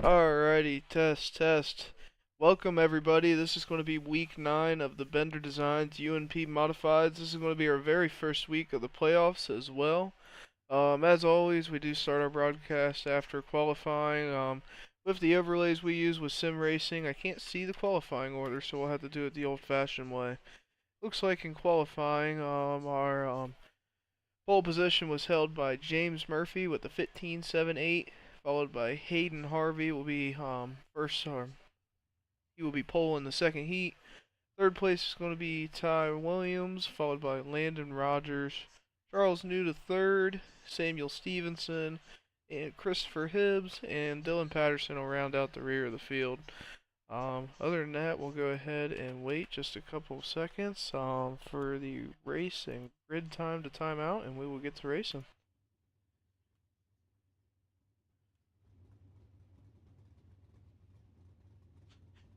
Alrighty, test. Welcome everybody. This is going to be week 9 of the Bender Designs UMP Modifieds. This is going to be our very first week of the playoffs as well. As always, we do start our broadcast after qualifying. With the overlays we use with sim racing, I can't see the qualifying order, so we'll have to do it the old-fashioned way. Looks like in qualifying, our pole position was held by James Murphy with the 15.78, followed by Hayden Harvey will be first. He will be pole in the second heat. Third place is going to be Ty Williams, followed by Landon Rogers, Charles New to third, Samuel Stevenson, and Christopher Hibbs, and Dylan Patterson will round out the rear of the field. Other than that, we'll go ahead and wait just a couple of seconds for the race and grid time to time out, and we will get to racing.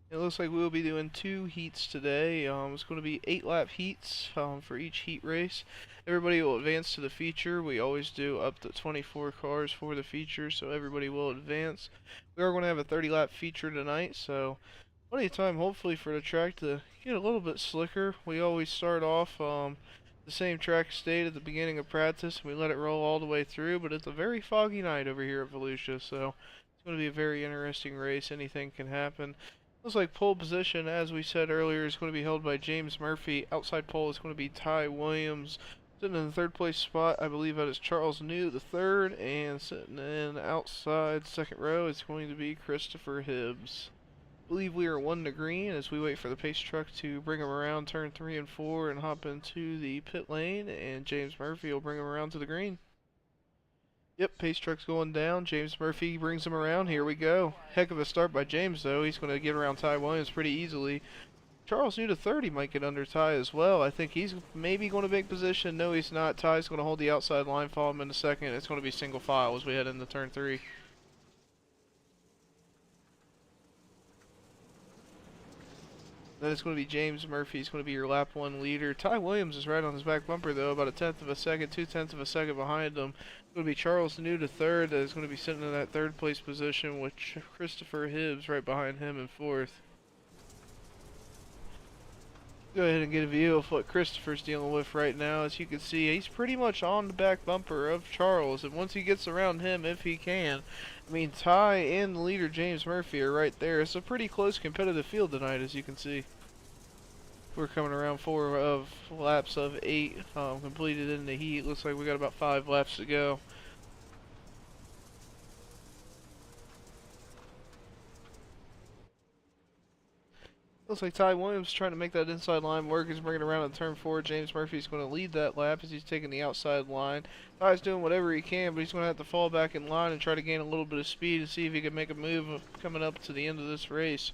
It looks like we'll be doing 2 heats today. It's going to be 8-lap heats for each heat race. Everybody will advance to the feature. We always do up to 24 cars for the feature, so everybody will advance. We are going to have a 30-lap feature tonight, so plenty of time hopefully for the track to get a little bit slicker. We always start off the same track state at the beginning of practice, and we let it roll all the way through, but it's a very foggy night over here at Volusia, so it's going to be a very interesting race. Anything can happen. Looks like pole position, as we said earlier, is going to be held by James Murphy. Outside pole is going to be Ty Williams. Sitting in the third place spot, I believe that is Charles New, the third. And sitting in outside second row is going to be Christopher Hibbs. I believe we are 1 to green as we wait for the pace truck to bring him around turn 3 and 4 and hop into the pit lane. And James Murphy will bring him around to the green. Yep, pace truck's going down. James Murphy brings him around. Here we go. Heck of a start by James, though. He's going to get around Ty Williams pretty easily. Charles New to 30 might get under Ty as well. I think he's maybe going to make position. No, he's not. Ty's going to hold the outside line, follow him in a second. It's going to be single file as we head into turn 3. Then it's going to be James Murphy. He's going to be your lap 1 leader. Ty Williams is right on his back bumper, though, about a tenth of a second, 2/10 of a second behind him. It's going to be Charles New to third. That is going to be sitting in that third place position with Christopher Hibbs right behind him in fourth. Go ahead and get a view of what Christopher's dealing with right now. As you can see, he's pretty much on the back bumper of Charles, and once he gets around him, if he can, I mean, Ty and the leader James Murphy are right there. It's a pretty close competitive field tonight, as you can see. We're coming around 4 of laps of 8 completed in the heat. Looks like we got about 5 laps to go. Looks like Ty Williams trying to make that inside line work. He's bringing around on turn 4. James Murphy's going to lead that lap as he's taking the outside line. Ty's doing whatever he can, but he's going to have to fall back in line and try to gain a little bit of speed and see if he can make a move coming up to the end of this race.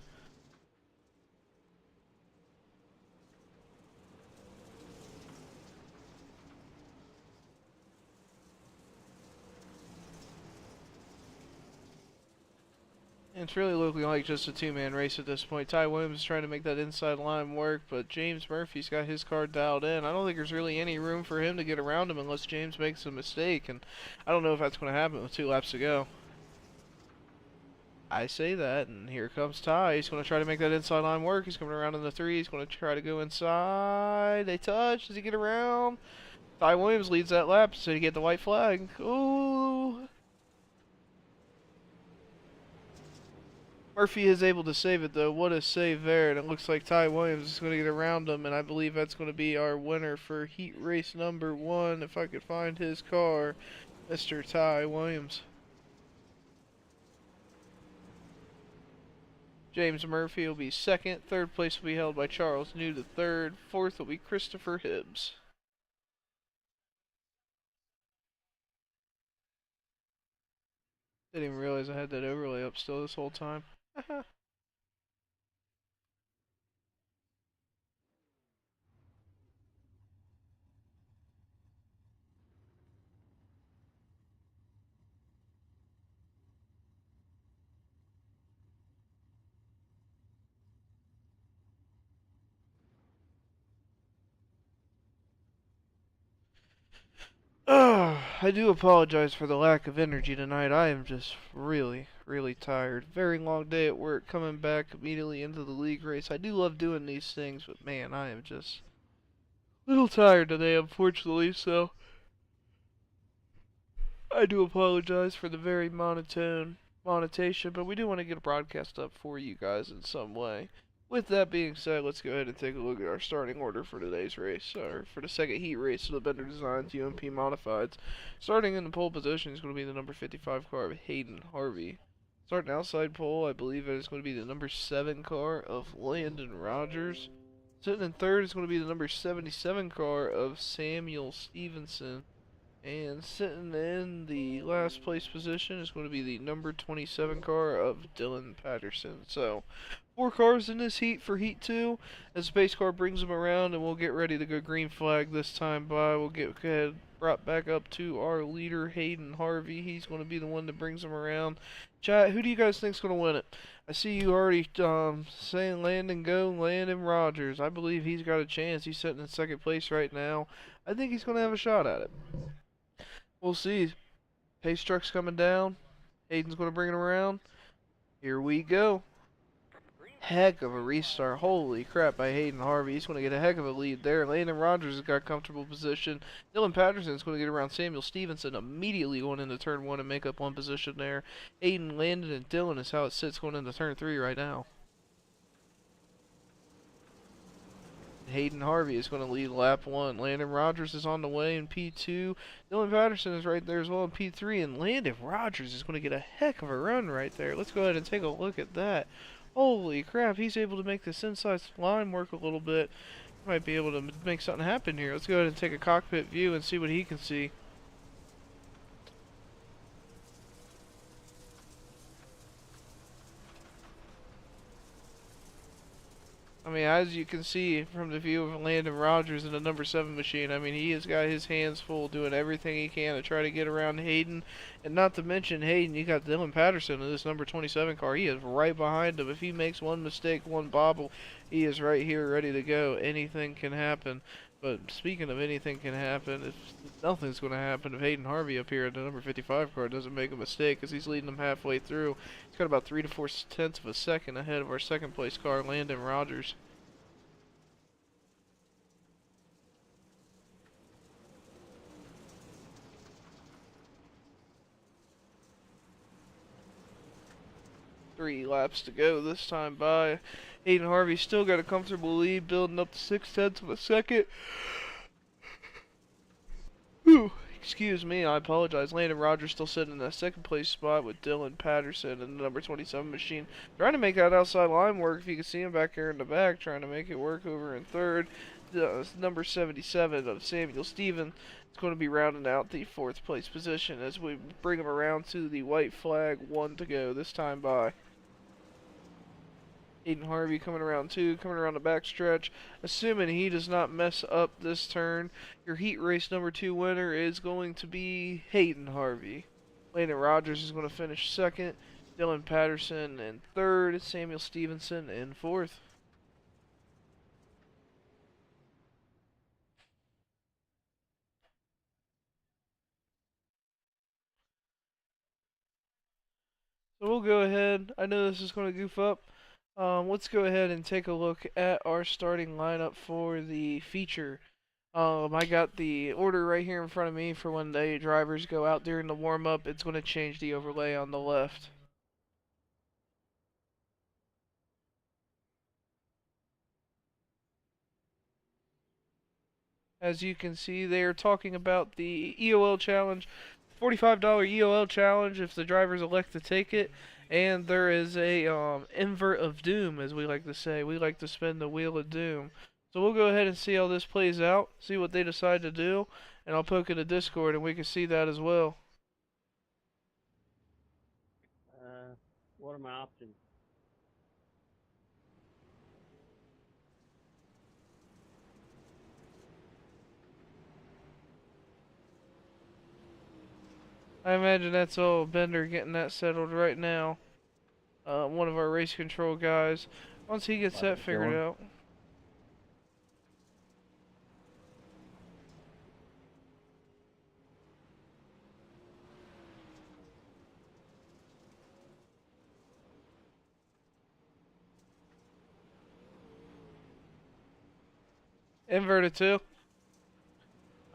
And it's really looking like just a 2-man race at this point. Ty Williams is trying to make that inside line work, but James Murphy's got his car dialed in. I don't think there's really any room for him to get around him unless James makes a mistake, and I don't know if that's going to happen with 2 laps to go. I say that, and here comes Ty. He's going to try to make that inside line work. He's coming around in the 3. He's going to try to go inside. They touch. Does he get around? Ty Williams leads that lap, so he get the white flag. Ooh. Murphy is able to save it, though. What a save there. And it looks like Ty Williams is going to get around him. And I believe that's going to be our winner for heat race number 1. If I could find his car, Mr. Ty Williams. James Murphy will be second. Third place will be held by Charles New to third. Fourth will be Christopher Hibbs. Didn't even realize I had that overlay up still this whole time. I do apologize for the lack of energy tonight. I am just really, really tired. Very long day at work, coming back immediately into the league race. I do love doing these things, but man, I am just a little tired today, unfortunately, so I do apologize for the very monotation, but we do want to get a broadcast up for you guys in some way. With that being said, let's go ahead and take a look at our starting order for today's race, or for the second heat race of the Bender Designs UMP Modifieds. Starting in the pole position is going to be the number 55 car of Hayden Harvey. Starting outside pole, I believe it is going to be the number 7 car of Landon Rogers. Sitting in third is going to be the number 77 car of Samuel Stevenson. And sitting in the last place position is going to be the number 27 car of Dylan Patterson. So, 4 cars in this heat for Heat 2. As the pace car brings them around, and we'll get ready to go green flag this time by. We'll get brought back up to our leader, Hayden Harvey. He's going to be the one that brings them around. Chat, who do you guys think is going to win it? I see you already saying Landon Rogers. I believe he's got a chance. He's sitting in second place right now. I think he's going to have a shot at it. We'll see. Pace truck's coming down. Hayden's going to bring it around. Here we go. Heck of a restart. Holy crap by Hayden Harvey. He's going to get a heck of a lead there. Landon Rogers has got a comfortable position. Dylan Patterson's going to get around Samuel Stevenson immediately going into turn 1 and make up one position there. Hayden, Landon, and Dylan is how it sits going into turn 3 right now. Hayden Harvey is going to lead lap 1. Landon Rogers is on the way in P2. Dylan Patterson is right there as well in P3. And Landon Rogers is going to get a heck of a run right there. Let's go ahead and take a look at that. Holy crap, he's able to make this inside line work a little bit. Might be able to make something happen here. Let's go ahead and take a cockpit view and see what he can see. I mean, as you can see from the view of Landon Rogers in the number 7 machine, I mean, he has got his hands full doing everything he can to try to get around Hayden. And not to mention Hayden, you got Dylan Patterson in this number 27 car. He is right behind him. If he makes one mistake, one bobble, he is right here ready to go. Anything can happen. But speaking of anything can happen, if nothing's going to happen if Hayden Harvey up here in the number 55 car doesn't make a mistake, because he's leading them halfway through. He's got about 3 to 4 tenths of a second ahead of our second place car, Landon Rogers. Three laps to go this time by. Hayden Harvey still got a comfortable lead, building up to 6 tenths of a second. Whew. Excuse me, I apologize. Landon Rogers still sitting in that second place spot with Dylan Patterson in the number 27 machine. Trying to make that outside line work. If you can see him back here in the back, trying to make it work over in third. Number 77 of Samuel Steven is going to be rounding out the 4th place position as we bring him around to the white flag. 1 to go this time by. Hayden Harvey coming around 2, coming around the backstretch. Assuming he does not mess up this turn, your heat race number 2 winner is going to be Hayden Harvey. Landon Rogers is going to finish 2nd. Dylan Patterson in 3rd. Samuel Stevenson in 4th. So we'll go ahead. I know this is going to goof up. Let's go ahead and take a look at our starting lineup for the feature. I got the order right here in front of me for when the drivers go out during the warm-up. It's going to change the overlay on the left. As you can see, they are talking about the EOL challenge, $45 EOL challenge if the drivers elect to take it. And there is a invert of doom, as we like to say. We like to spin the wheel of doom. So we'll go ahead and see how this plays out, see what they decide to do, and I'll poke it to Discord and we can see that as well. What are my options? I imagine that's all Bender getting that settled right now. One of our race control guys. Once he gets that figured out. Inverted too?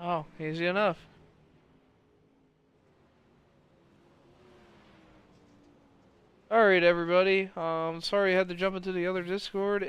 Oh, easy enough. Alright, everybody. Sorry I had to jump into the other Discord.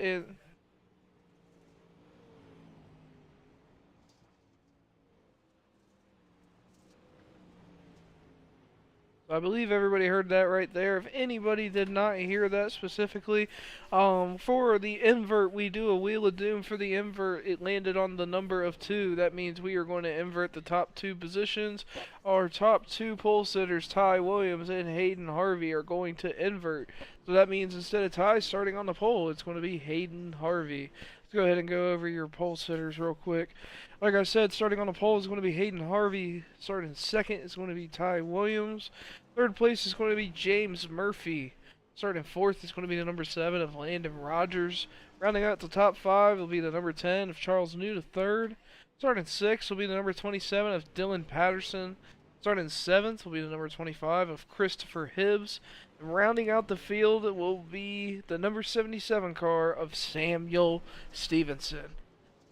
I believe everybody heard that right there. If anybody did not hear that specifically, for the invert, we do a Wheel of Doom. For the invert, it landed on the number of 2. That means we are going to invert the top 2 positions. Our top 2 pole sitters, Ty Williams and Hayden Harvey, are going to invert. So that means instead of Ty starting on the pole, it's going to be Hayden Harvey. Let's go ahead and go over your pole sitters real quick. Like I said, starting on the pole is going to be Hayden Harvey. Starting second is going to be Ty Williams. Third place is going to be James Murphy. Starting fourth is going to be the number 7 of Landon Rogers. Rounding out the top 5 will be the number 10 of Charles New the third. Starting sixth will be the number 27 of Dylan Patterson. Starting seventh will be the number 25 of Christopher Hibbs. And rounding out the field will be the number 77 car of Samuel Stevenson.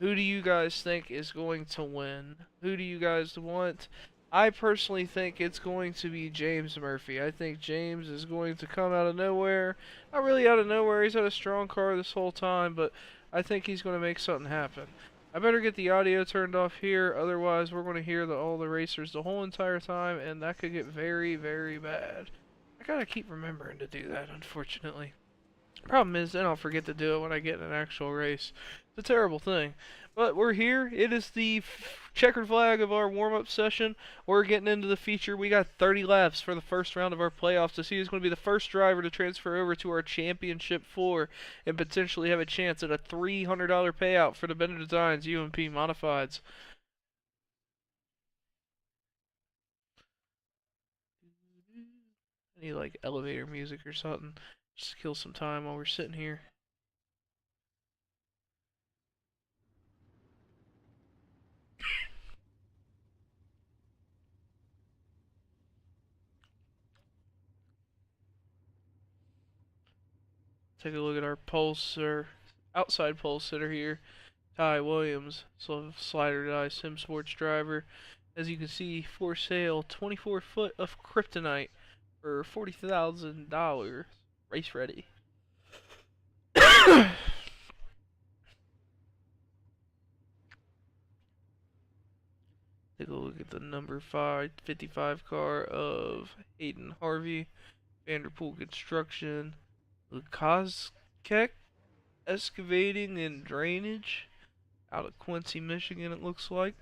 Who do you guys think is going to win? Who do you guys want? I personally think it's going to be James Murphy. I think James is going to come out of nowhere. Not really out of nowhere. He's had a strong car this whole time, but I think he's going to make something happen. I better get the audio turned off here, otherwise we're going to hear all the racers the whole entire time, and that could get very, very bad. I gotta keep remembering to do that, unfortunately. Problem is, then I'll forget to do it when I get in an actual race. It's a terrible thing. But we're here. It is the checkered flag of our warm-up session. We're getting into the feature. We got 30 laps for the first round of our playoffs to see who's going to be the first driver to transfer over to our championship floor and potentially have a chance at a $300 payout for the Bender Designs UMP Modifieds. I need like elevator music or something. Just kill some time while we're sitting here. Take a look at our outside pole sitter here, Ty Williams, so slider die sim sports driver. As you can see, for sale, 24 foot of kryptonite for $40,000. Race ready. Take a look at the number 55 car of Hayden Harvey, Vanderpool Construction, Lukaskek Excavating and Drainage, out of Quincy, Michigan, it looks like.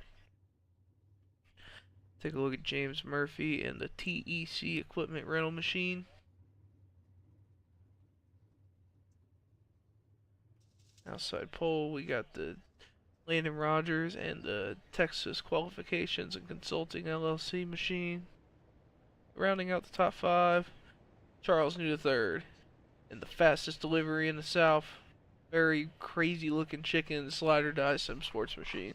Take a look at James Murphy and the TEC Equipment Rental Machine. Outside pole, we got the Landon Rogers and the Texas Qualifications and Consulting LLC machine. Rounding out the top 5, Charles New III. And the fastest delivery in the South, very crazy looking chicken slider die sim sports machine.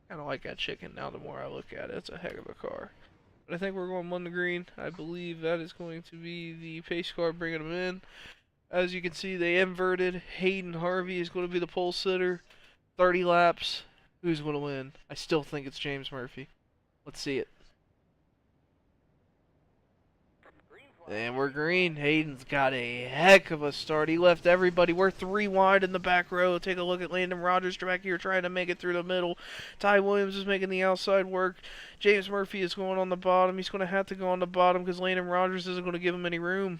Kinda like that chicken now the more I look at it. It's a heck of a car. But I think we're going 1 to green. I believe that is going to be the pace car bringing them in. As you can see, they inverted. Hayden Harvey is going to be the pole sitter. 30 laps. Who's going to win? I still think it's James Murphy. Let's see it. And we're green. Hayden's got a heck of a start. He left everybody. We're 3 wide in the back row. Take a look at Landon Rogers back here trying to make it through the middle. Ty Williams is making the outside work. James Murphy is going on the bottom. He's going to have to go on the bottom because Landon Rogers isn't going to give him any room.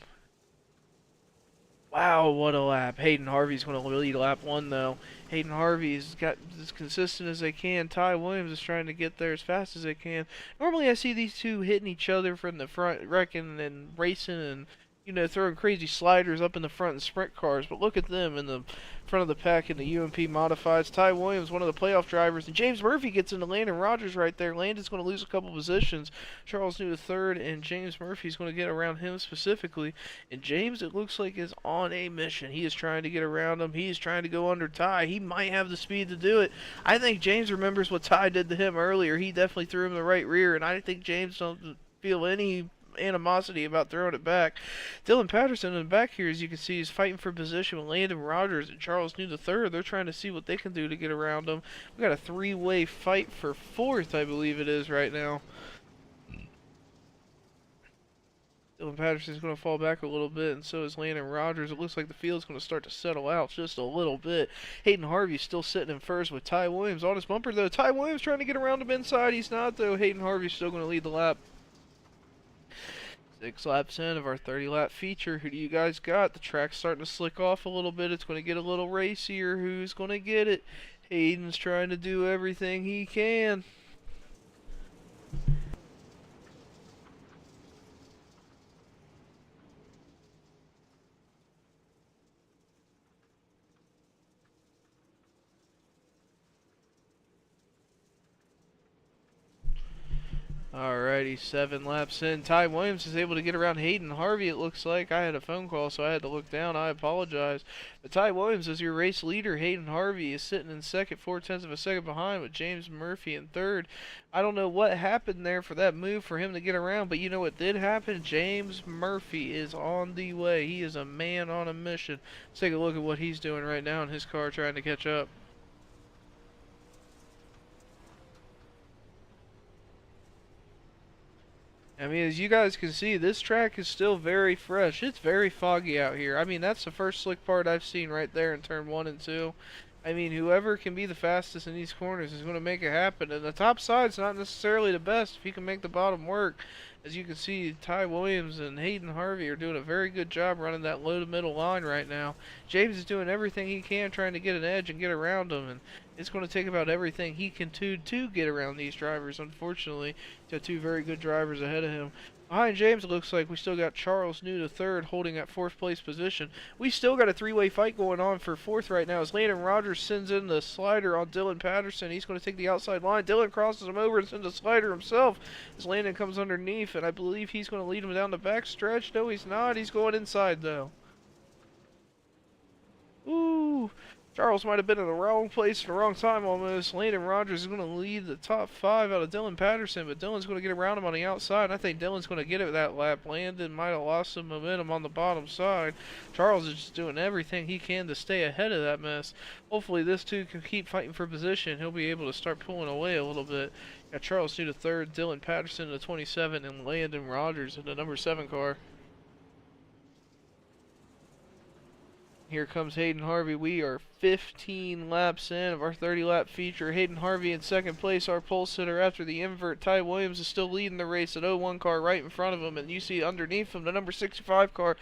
Wow, what a lap. Hayden Harvey's going to lead lap 1, though. Hayden Harvey's got as consistent as they can. Ty Williams is trying to get there as fast as they can. Normally I see these two hitting each other from the front, wrecking and racing and, you know, throwing crazy sliders up in the front in sprint cars. But look at them in the front of the pack in the UMP Modifieds. Ty Williams, one of the playoff drivers. And James Murphy gets into Landon Rogers right there. Landon's going to lose a couple positions. Charles New III and James Murphy's going to get around him specifically. And James, it looks like, is on a mission. He is trying to get around him. He is trying to go under Ty. He might have the speed to do it. I think James remembers what Ty did to him earlier. He definitely threw him the right rear. And I think James don't feel any animosity about throwing it back. Dylan Patterson in the back here, as you can see, is fighting for position with Landon Rogers and Charles New III. They're trying to see what they can do to get around him. We got a three-way fight for fourth, I believe it is right now. Dylan Patterson's going to fall back a little bit, and so is Landon Rogers. It looks like the field's going to start to settle out just a little bit. Hayden Harvey's still sitting in first with Ty Williams on his bumper, though. Ty Williams trying to get around him inside. He's not, though. Hayden Harvey's still going to lead the lap. 6 laps in of our 30-lap feature. Who do you guys got? The track's starting to slick off a little bit. It's going to get a little racier. Who's going to get it? Hayden's trying to do everything he can. Alrighty, 7 laps in. Ty Williams is able to get around Hayden Harvey, it looks like. I had a phone call, so I had to look down. I apologize. But Ty Williams is your race leader. Hayden Harvey is sitting in second, 4/10 of a second behind, with James Murphy in third. I don't know what happened there for that move for him to get around, but you know what did happen? James Murphy is on the way. He is a man on a mission. Let's take a look at what he's doing right now in his car trying to catch up. I mean, as you guys can see, this track is still very fresh. It's very foggy out here. I mean, that's the first slick part I've seen right there in turn 1 and 2. I mean, whoever can be the fastest in these corners is going to make it happen. And the top side's not necessarily the best if you can make the bottom work. As you can see, Ty Williams and Hayden Harvey are doing a very good job running that low to middle line right now. James is doing everything he can trying to get an edge and get around them. And it's going to take about everything he can do to get around these drivers. Unfortunately, he's got 2 very good drivers ahead of him. Behind James, it looks like we still got Charles New III holding that 4th place position. We still got a 3-way fight going on for 4th right now as Landon Rogers sends in the slider on Dylan Patterson. He's going to take the outside line. Dylan crosses him over and sends a slider himself as Landon comes underneath, and I believe he's going to lead him down the back stretch. No, he's not. He's going inside, though. Ooh. Charles might have been in the wrong place at the wrong time almost. Landon Rogers is going to lead the top 5 out of Dylan Patterson, but Dylan's going to get around him on the outside. I think Dylan's going to get it that lap. Landon might have lost some momentum on the bottom side. Charles is just doing everything he can to stay ahead of that mess. Hopefully this two can keep fighting for position. He'll be able to start pulling away a little bit. Got Charles New the 3rd, Dylan Patterson in the 27, and Landon Rogers in the number 7 car. Here comes Hayden Harvey. We are 15 laps in of our 30-lap feature. Hayden Harvey in 2nd place, our pole sitter after the invert. Ty Williams is still leading the race at 01 car right in front of him, and you see underneath him the number 65 car,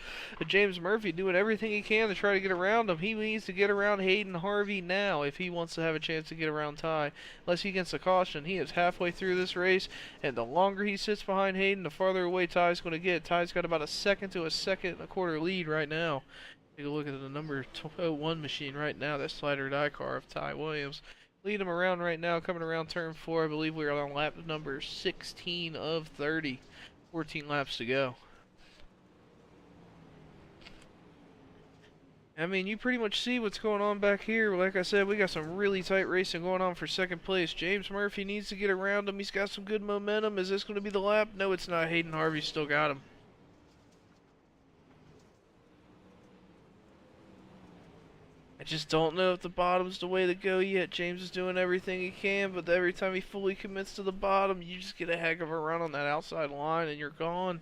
James Murphy, doing everything he can to try to get around him. He needs to get around Hayden Harvey now if he wants to have a chance to get around Ty. Unless he gets a caution. He is halfway through this race, and the longer he sits behind Hayden, the farther away Ty's going to get. Ty's got about a 2nd to a 2.25 lead right now. Take a look at the number 01 machine right now. That slider die car of Ty Williams. Lead him around right now, coming around turn 4. I believe we are on lap number 16 of 30. 14 laps to go. I mean, you pretty much see what's going on back here. Like I said, we got some really tight racing going on for 2nd place. James Murphy needs to get around him. He's got some good momentum. Is this going to be the lap? No, it's not. Hayden Harvey still got him. I just don't know if the bottom's the way to go yet. James is doing everything he can, but every time he fully commits to the bottom, you just get a heck of a run on that outside line and you're gone.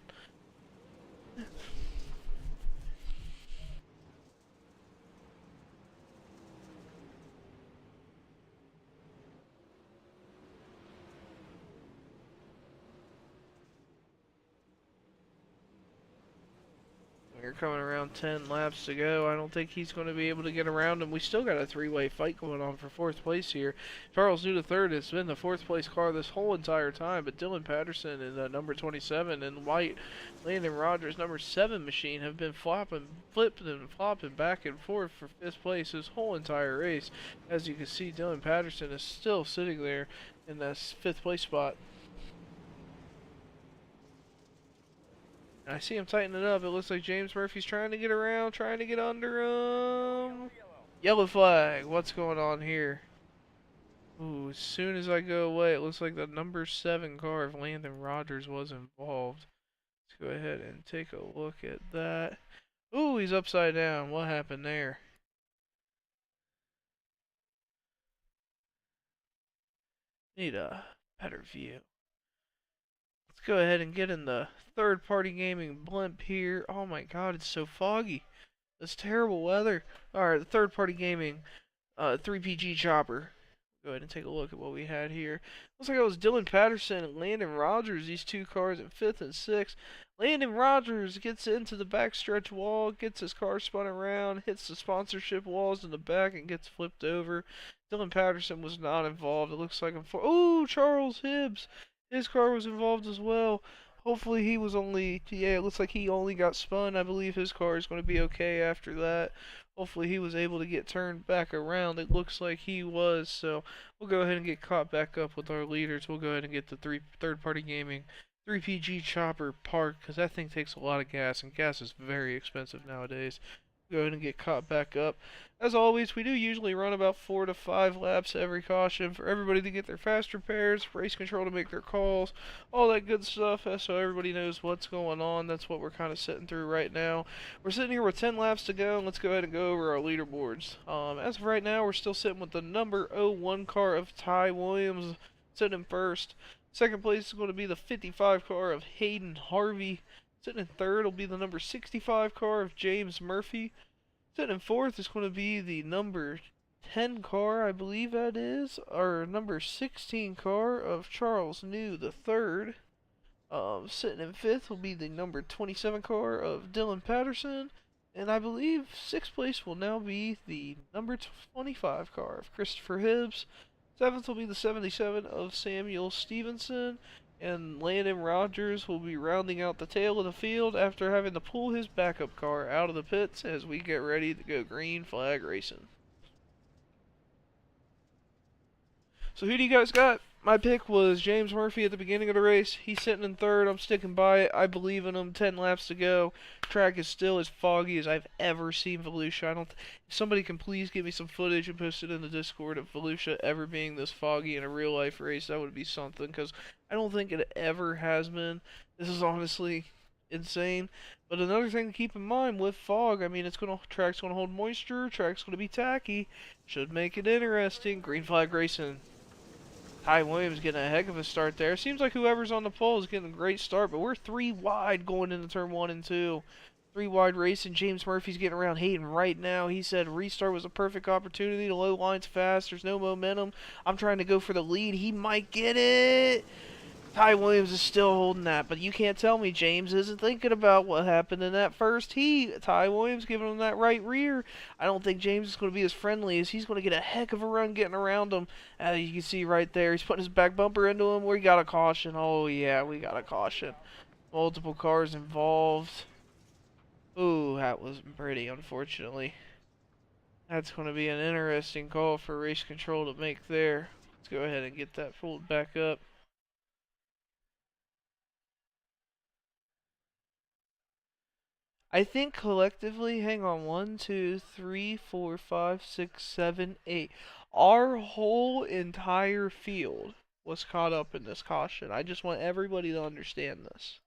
We're coming around 10 laps to go. I don't think he's going to be able to get around him. We still got a 3-way fight going on for 4th place here. Charles New III has been the 4th place car this whole entire time, but Dylan Patterson in number 27 and White, Landon Rogers number 7 machine have been flipping and flopping back and forth for 5th place this whole entire race. As you can see, Dylan Patterson is still sitting there in that 5th place spot. I see him tightening it up. It looks like James Murphy's trying to get around, trying to get under him. Yellow flag. What's going on here? Ooh, as soon as I go away, it looks like the number 7 car of Landon Rogers was involved. Let's go ahead and take a look at that. Ooh, he's upside down. What happened there? Need a better view. Let's go ahead and get in the third party gaming blimp here. Oh my god, it's so foggy. It's terrible weather. Alright, the third party gaming 3PG chopper. Go ahead and take a look at what we had here. Looks like it was Dylan Patterson and Landon Rogers, these two cars in 5th and 6th. Landon Rogers gets into the backstretch wall, gets his car spun around, hits the sponsorship walls in the back, and gets flipped over. Dylan Patterson was not involved. It looks like oh, Charles Hibbs. His car was involved as well. Hopefully he was only, yeah, it looks like he only got spun. I believe his car is going to be okay after that. Hopefully he was able to get turned back around. It looks like he was, so we'll go ahead and get caught back up with our leaders. We'll go ahead and get the third-party gaming 3PG chopper parked, because that thing takes a lot of gas, and gas is very expensive nowadays. Go ahead and get caught back up. As always, we do usually run about 4 to 5 laps every caution for everybody to get their fast repairs, race control to make their calls, all that good stuff, so everybody knows what's going on. That's what we're kind of sitting through right now. We're sitting here with 10 laps to go, and let's go ahead and go over our leaderboards. As of right now, we're still sitting with the number 01 car of Ty Williams sitting in first. Second place is going to be the 55 car of Hayden Harvey. Sitting in third will be the number 65 car of James Murphy. Sitting in fourth is going to be the number 10 car, I believe that is, or number 16 car of Charles New the third. Sitting in fifth will be the number 27 car of Dylan Patterson. And I believe sixth place will now be the number 25 car of Christopher Hibbs. Seventh will be the 77 of Samuel Stevenson. And Landon Rogers will be rounding out the tail of the field after having to pull his backup car out of the pits as we get ready to go green flag racing. So who do you guys got? My pick was James Murphy at the beginning of the race. He's sitting in third. I'm sticking by it. I believe in him. 10 laps to go. Track is still as foggy as I've ever seen Volusia. If somebody can please give me some footage and post it in the Discord of Volusia ever being this foggy in a real life race, that would be something, because I don't think it ever has been. This is honestly insane. But another thing to keep in mind with fog, I mean, track's gonna hold moisture, track's gonna be tacky, should make it interesting. Green flag racing. Ty Williams getting a heck of a start there. Seems like whoever's on the pole is getting a great start, but we're 3 wide going into turn 1 and 2. 3 wide racing. James Murphy's getting around Hayden right now. He said restart was a perfect opportunity. The low line's fast. There's no momentum. I'm trying to go for the lead. He might get it. Ty Williams is still holding that, but you can't tell me James isn't thinking about what happened in that first heat. Ty Williams giving him that right rear. I don't think James is going to be as friendly as he's going to get a heck of a run getting around him. As you can see right there, he's putting his back bumper into him. We got a caution. Oh, yeah, we got a caution. Multiple cars involved. Ooh, that wasn't pretty, unfortunately. That's going to be an interesting call for race control to make there. Let's go ahead and get that pulled back up. I think collectively, hang on, 1, 2, 3, 4, 5, 6, 7, 8. Our whole entire field was caught up in this caution. I just want everybody to understand this.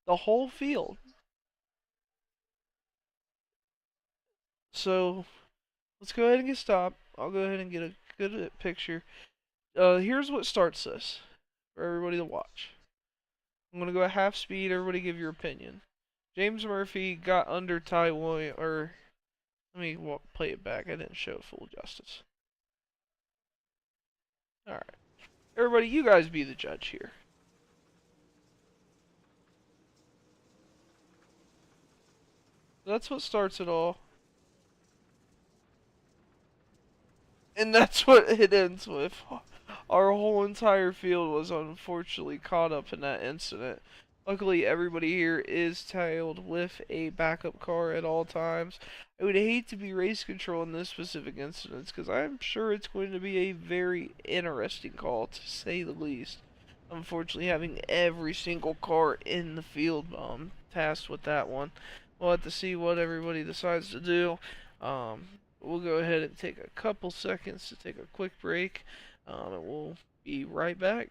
The whole field. So, let's go ahead and get stopped. I'll go ahead and get a good picture. Here's what starts this for everybody to watch. I'm going to go at half speed. Everybody give your opinion. James Murphy got under Ty Williams, or let me play it back. I didn't show it full justice. Alright. Everybody, you guys be the judge here. That's what starts it all. And that's what it ends with. Our whole entire field was unfortunately caught up in that incident. Luckily, everybody here is tailed with a backup car at all times. I would hate to be race control in this specific incident, because I'm sure it's going to be a very interesting call, to say the least. Unfortunately, having every single car in the field tasked with that one. We'll have to see what everybody decides to do. We'll go ahead and take a couple seconds to take a quick break, and we'll be right back.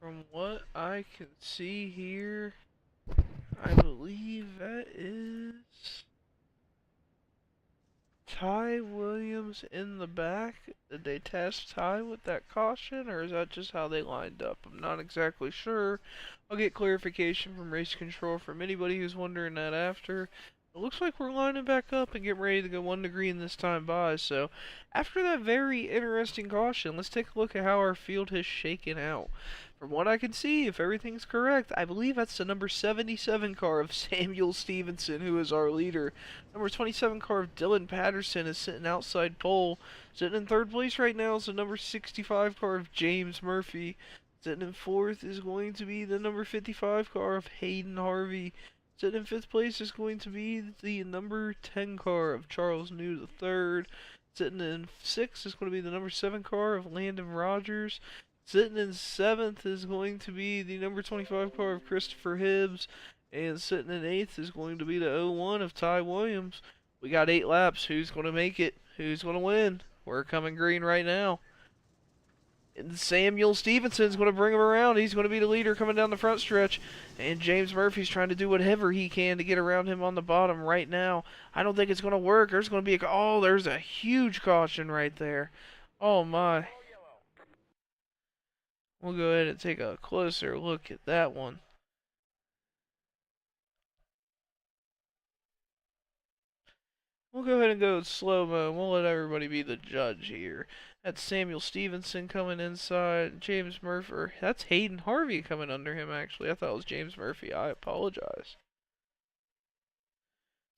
From what I can see here, I believe that is Ty Williams in the back. Did they test Ty with that caution, or is that just how they lined up? I'm not exactly sure. I'll get clarification from race control from anybody who's wondering that after. It looks like we're lining back up and getting ready to go 1 degree this time by. So, after that very interesting caution, let's take a look at how our field has shaken out. From what I can see, if everything's correct, I believe that's the number 77 car of Samuel Stevenson, who is our leader. Number 27 car of Dylan Patterson is sitting outside pole. Sitting in third place right now is the number 65 car of James Murphy. Sitting in fourth is going to be the number 55 car of Hayden Harvey. Sitting in fifth place is going to be the number 10 car of Charles New III. Sitting in sixth is going to be the number 7 car of Landon Rogers. Sitting in seventh is going to be the number 25 car of Christopher Hibbs. And sitting in eighth is going to be the 01 of Ty Williams. We got 8 laps. Who's going to make it? Who's going to win? We're coming green right now. And Samuel Stevenson's going to bring him around. He's going to be the leader coming down the front stretch. And James Murphy's trying to do whatever he can to get around him on the bottom right now. I don't think it's going to work. There's going to be there's a huge caution right there. Oh my. We'll go ahead and take a closer look at that one. We'll go ahead and go slow-mo, and we'll let everybody be the judge here. That's Samuel Stevenson coming inside. James Murphy. That's Hayden Harvey coming under him, actually. I thought it was James Murphy. I apologize.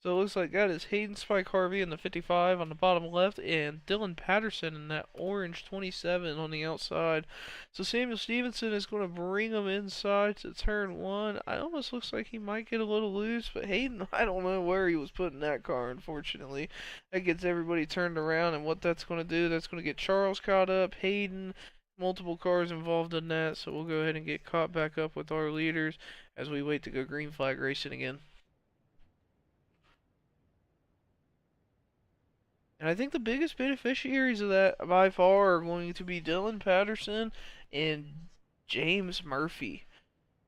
So it looks like that is Hayden Spike Harvey in the 55 on the bottom left, and Dylan Patterson in that orange 27 on the outside. So Samuel Stevenson is going to bring him inside to turn 1. It almost looks like he might get a little loose, but Hayden, I don't know where he was putting that car, unfortunately. That gets everybody turned around, and what that's going to do, that's going to get Charles caught up, Hayden, multiple cars involved in that, so we'll go ahead and get caught back up with our leaders as we wait to go green flag racing again. And I think the biggest beneficiaries of that by far are going to be Dylan Patterson and James Murphy.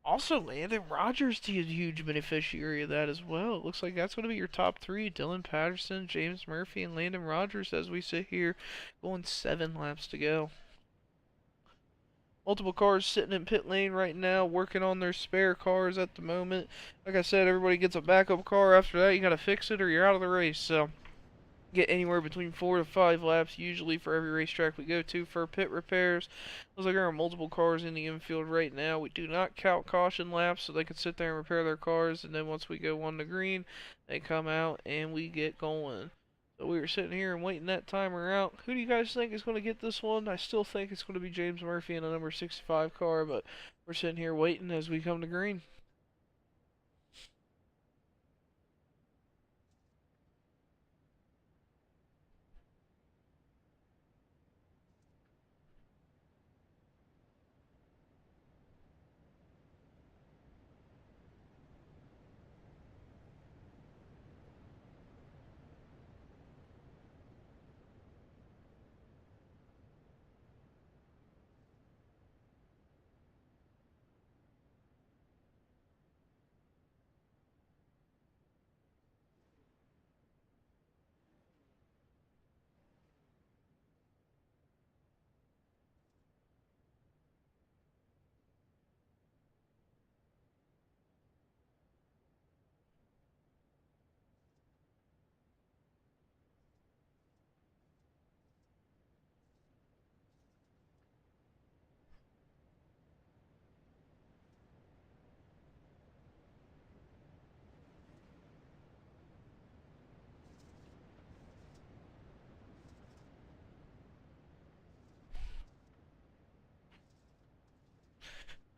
Also, Landon Rogers is a huge beneficiary of that as well. It looks like that's going to be your top 3. Dylan Patterson, James Murphy, and Landon Rogers as we sit here going 7 laps to go. Multiple cars sitting in pit lane right now, working on their spare cars at the moment. Like I said, everybody gets a backup car. After that, you got to fix it or you're out of the race. So get anywhere between 4 to 5 laps usually for every racetrack we go to for pit repairs. Looks like there are multiple cars in the infield right now. We do not count caution laps, so they can sit there and repair their cars, and then once we go 1 to green, they come out and we get going. So we were sitting here and waiting that timer out. Who do you guys think is going to get this one? I still think it's going to be James Murphy in a number 65 car, but we're sitting here waiting as we come to green.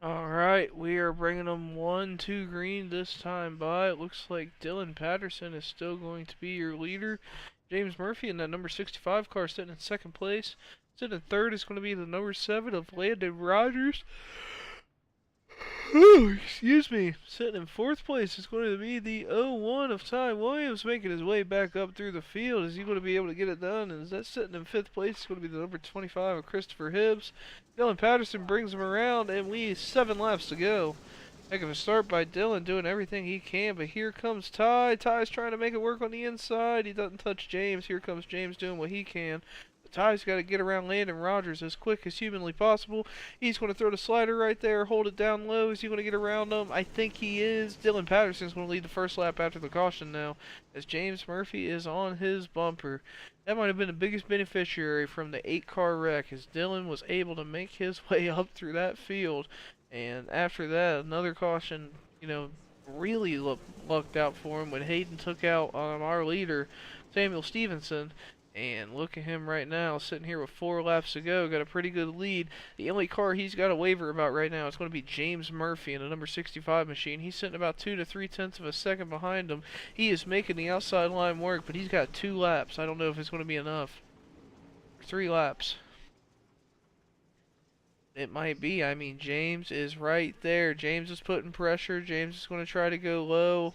Alright, we are bringing them 1-2 green this time by. It looks like Dylan Patterson is still going to be your leader. James Murphy in that number 65 car sitting in second place. Sitting in third is going to be the number 7 of Landon Rogers. Excuse me. Sitting in fourth place is going to be the 0-1 of Ty Williams, making his way back up through the field. Is he going to be able to get it done? And is that sitting in fifth place? It's going to be the number 25 of Christopher Hibbs. Dylan Patterson brings him around, and we 7 laps to go. Heck of a start by Dylan, doing everything he can, but here comes Ty. Ty's trying to make it work on the inside. He doesn't touch James. Here comes James doing what he can. But Ty's got to get around Landon Rogers as quick as humanly possible. He's going to throw the slider right there, hold it down low. Is he going to get around him? I think he is. Dylan Patterson's going to lead the first lap after the caution now, as James Murphy is on his bumper. That might have been the biggest beneficiary from the 8-car wreck, as Dylan was able to make his way up through that field. And after that, another caution, really lucked out for him when Hayden took out our leader, Samuel Stevenson. And look at him right now, sitting here with 4 laps to go, got a pretty good lead. The only car he's got to waver about right now is going to be James Murphy in the number 65 machine. He's sitting about 2 to 3/10 of a second behind him. He is making the outside line work, but he's got 2 laps. I don't know if it's going to be enough. 3 laps. It might be. I mean, James is right there. James is putting pressure. James is going to try to go low.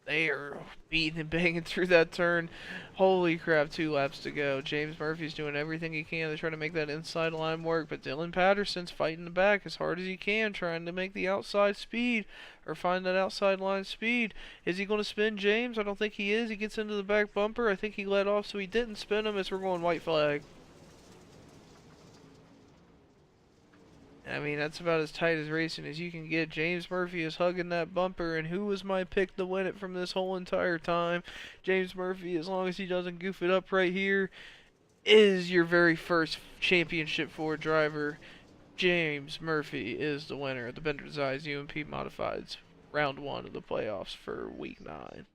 They are beating and banging through that turn. Holy crap, 2 laps to go. James Murphy's doing everything he can to try to make that inside line work, but Dylan Patterson's fighting the back as hard as he can, trying to make the outside speed, or find that outside line speed. Is he going to spin James? I don't think he is. He gets into the back bumper. I think he let off, so he didn't spin him as we're going white flag. I mean, that's about as tight as racing as you can get. James Murphy is hugging that bumper, and who was my pick to win it from this whole entire time? James Murphy, as long as he doesn't goof it up right here, is your very first championship Ford driver. James Murphy is the winner of the Bender's Eyes UMP Modifieds round 1 of the playoffs for week 9.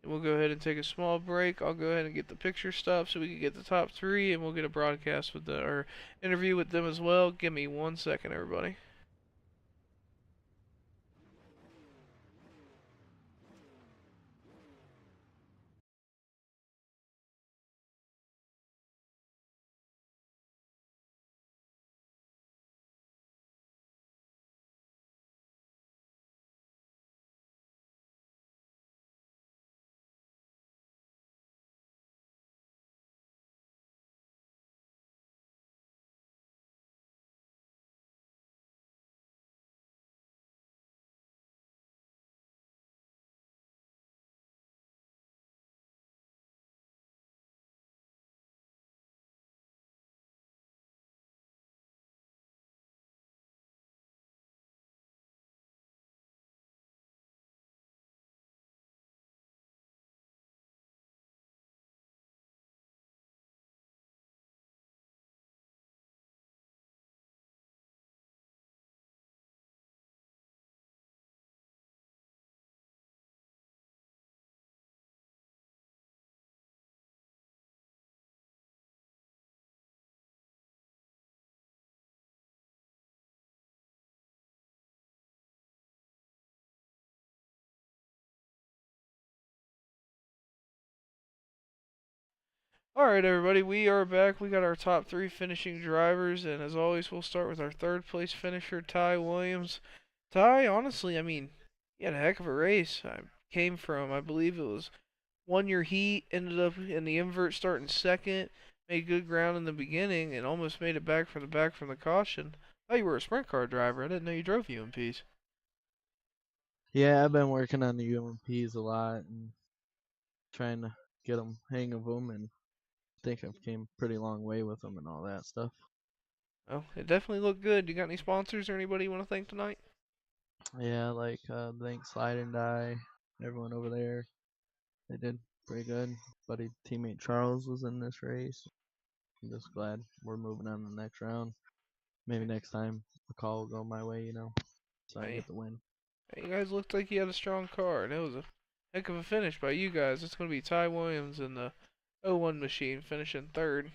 We'll go ahead and take a small break. I'll go ahead and get the picture stuff so we can get the top 3, and we'll get a broadcast with or interview with them as well. Give me 1 second, everybody. Alright, everybody, we are back. We got our top 3 finishing drivers, and as always, we'll start with our 3rd place finisher, Ty Williams. Ty, honestly, I mean, he had a heck of a race. I came from, I believe it was 1 year heat, ended up in the invert starting 2nd, made good ground in the beginning, and almost made it back from the caution. I thought you were a sprint car driver. I didn't know you drove UMPs. Yeah, I've been working on the UMPs a lot and trying to get them hang of them, and I think I've came a pretty long way with them and all that stuff. Well, it definitely looked good. You got any sponsors or anybody you want to thank tonight? Yeah, like thanks Slide and Die, everyone over there. They did pretty good. Buddy teammate Charles was in this race. I'm just glad we're moving on to the next round. Maybe next time a call will go my way, so I can Hey, get the win. you guys looked like you had a strong car, and it was a heck of a finish by you guys. It's going to be Ty Williams in the 0-1 machine finishing 3rd.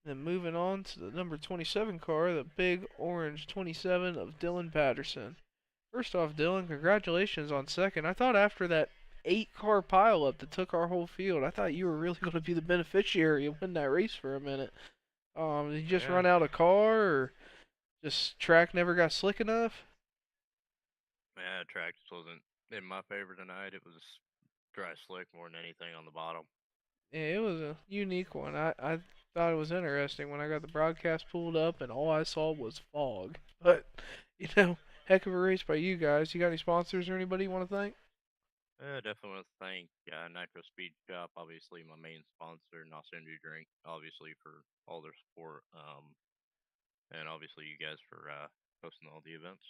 Then moving on to the number 27 car, the big orange 27 of Dylan Patterson. First off, Dylan, congratulations on 2nd. I thought after that 8-car pileup that took our whole field. I thought you were really going to be the beneficiary and win that race for a minute. Did you just Yeah. run out of car, or just track never got slick enough? Yeah, track just wasn't in my favor tonight. It was dry slick more than anything on the bottom. Yeah, it was a unique one. I thought it was interesting when I got the broadcast pulled up and all I saw was fog. But, heck of a race by you guys. You got any sponsors or anybody you want to thank? Definitely want to thank Nitro Speed Shop, obviously my main sponsor, Nos Energy Drink, obviously for all their support, and obviously you guys for hosting all the events.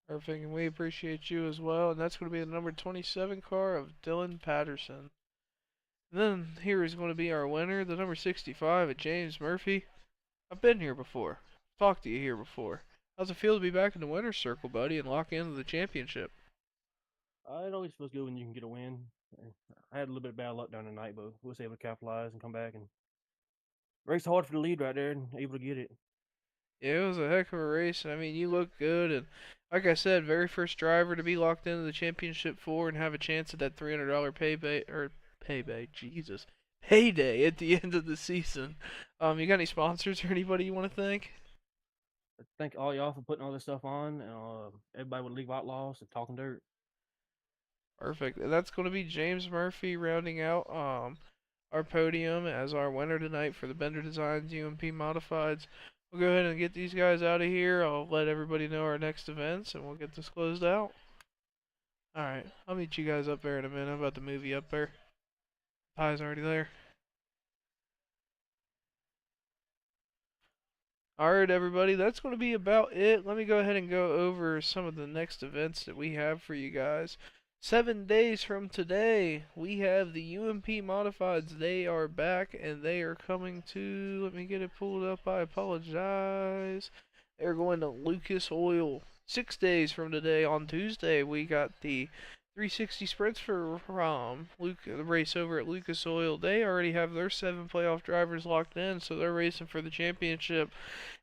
Perfect, and we appreciate you as well. And that's going to be the number 27 car of Dylan Patterson. And then here is going to be our winner, the number 65 of James Murphy. I've been here before. Talked to you here before. How's it feel to be back in the winner's circle, buddy, and lock into the championship? It always feels good when you can get a win. I had a little bit of bad luck down tonight, but we was able to capitalize and come back and race hard for the lead right there and able to get it. Yeah, it was a heck of a race, and I mean, you look good, and like I said, very first driver to be locked into the championship four and have a chance at that $300 payday at the end of the season. You got any sponsors or anybody you want to thank? Thank all y'all for putting all this stuff on. Everybody with League of Outlaws and Talking Dirt. Perfect. And that's going to be James Murphy rounding out our podium as our winner tonight for the Bender Designs UMP Modifieds. We'll go ahead and get these guys out of here. I'll let everybody know our next events, and we'll get this closed out. Alright, I'll meet you guys up there in a minute. I'm about to move you up there. Pie's already there. Alright, everybody, that's going to be about it. Let me go ahead and go over some of the next events that we have for you guys. 7 days from today, we have the UMP Modifieds. They are back, and they are coming to, let me get it pulled up, I apologize. They're going to Lucas Oil. 6 days from today, on Tuesday, we got the 360 sprints for the race over at Lucas Oil. They already have their 7 playoff drivers locked in, so they're racing for the championship.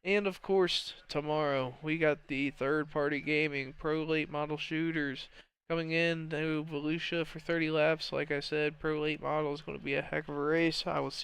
And of course, tomorrow we got the third party gaming pro late model shooters coming in to Volusia for 30 laps. Like I said, pro late model is going to be a heck of a race. I will see